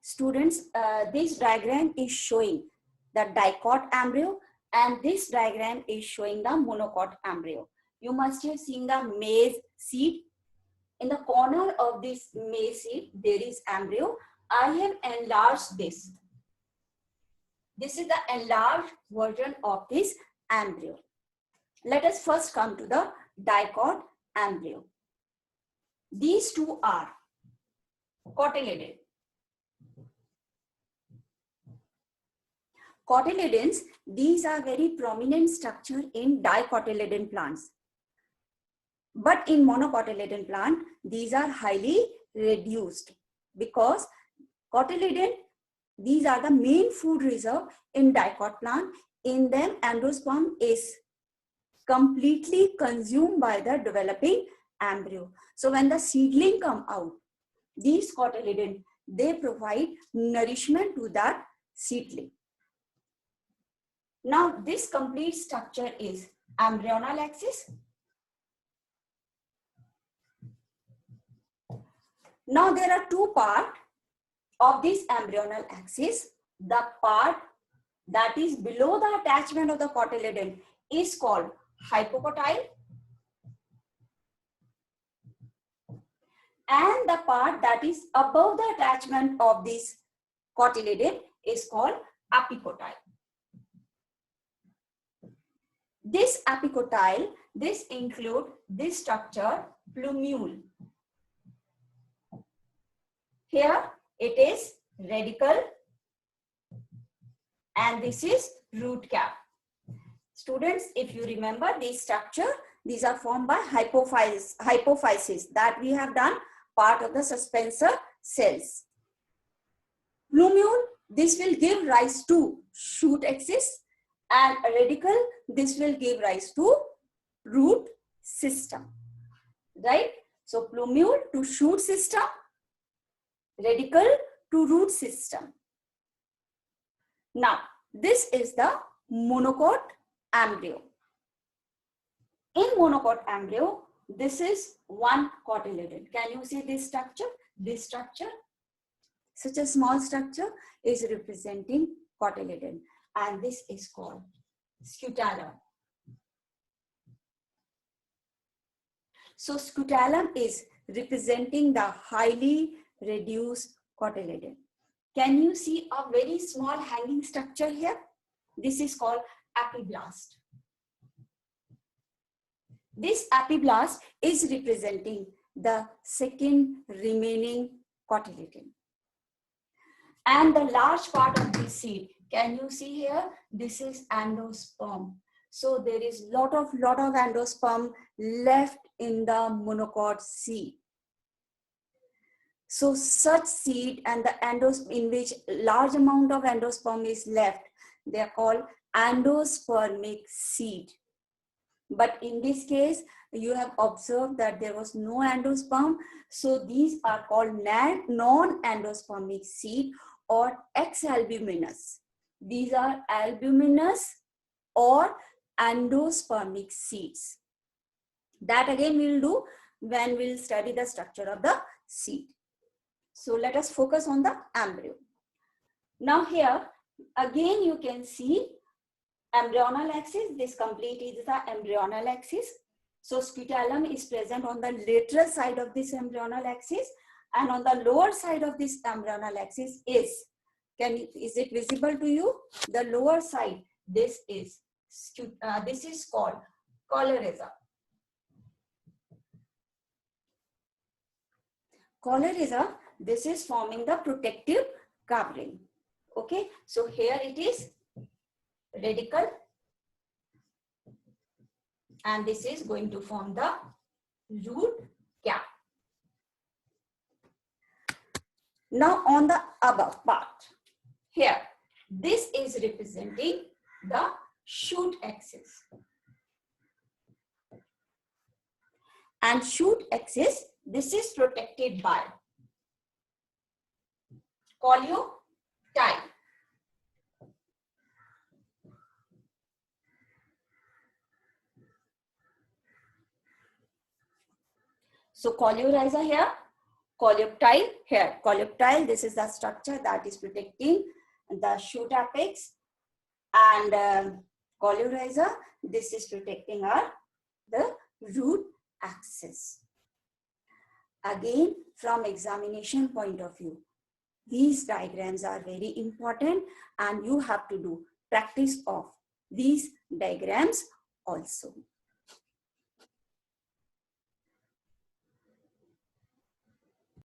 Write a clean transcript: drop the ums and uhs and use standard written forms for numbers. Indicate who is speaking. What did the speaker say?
Speaker 1: Students, this diagram is showing the dicot embryo and this diagram is showing the monocot embryo. You must have seen the maize seed. In the corner of this maize seed, there is embryo. I have enlarged this. This is the enlarged version of this embryo. Let us first come to the dicot embryo. These two are cotyledon. Cotyledons, these are very prominent structure in dicotyledon plants. But in monocotyledon plant, these are highly reduced because cotyledon, these are the main food reserve in dicot plant. In them, endosperm is completely consumed by the developing embryo. So when the seedling come out, these cotyledon, they provide nourishment to that seedling. Now this complete structure is embryonal axis. Now there are two parts of this embryonal axis. The part that is below the attachment of the cotyledon is called hypocotyle, and the part that is above the attachment of this cotyledon is called epicotyle. This epicotyle, this include this structure, plumule. Here it is radicle and this is root cap. Students, if you remember this structure, these are formed by hypophysis that we have done part of the suspensor cells. Plumule, this will give rise to shoot axis, and radicle, this will give rise to root system, right? So plumule to shoot system, radicle to root system. Now, this is the monocot embryo. In monocot embryo, this is one cotyledon. Can you see this structure? This structure, such a small structure is representing cotyledon, and this is called scutellum. So scutellum is representing the highly reduced cotyledon. Can you see a very small hanging structure here? This is called epiblast. This epiblast is representing the second remaining cotyledon. And the large part of the seed, can you see here? This is endosperm. So there is lot of endosperm left in the monocot seed. So such seed and the endosperm in which large amount of endosperm is left, they are called endospermic seed. But in this case, you have observed that there was no endosperm. So these are called non-endospermic seed or exalbuminous. These are albuminous or endospermic seeds. That again we'll do when we'll study the structure of the seed. So let us focus on the embryo. Now here, again you can see embryonal axis. This complete is the embryonal axis. So scutellum is present on the lateral side of this embryonal axis, and on the lower side of this embryonal axis is it visible to you? The lower side, this is called coleorrhea. Coleorrhea, this is forming the protective covering. Okay, so here it is radicle, and this is going to form the root cap. Now on the above part, here, this is representing the shoot axis. And shoot axis, this is protected by coleotype. So coleorrhiza here, coleoptile here. Coleoptile, this is the structure that is protecting the shoot apex, and coleorhiza, this is protecting the root axis. Again, from examination point of view, these diagrams are very important and you have to do practice of these diagrams also.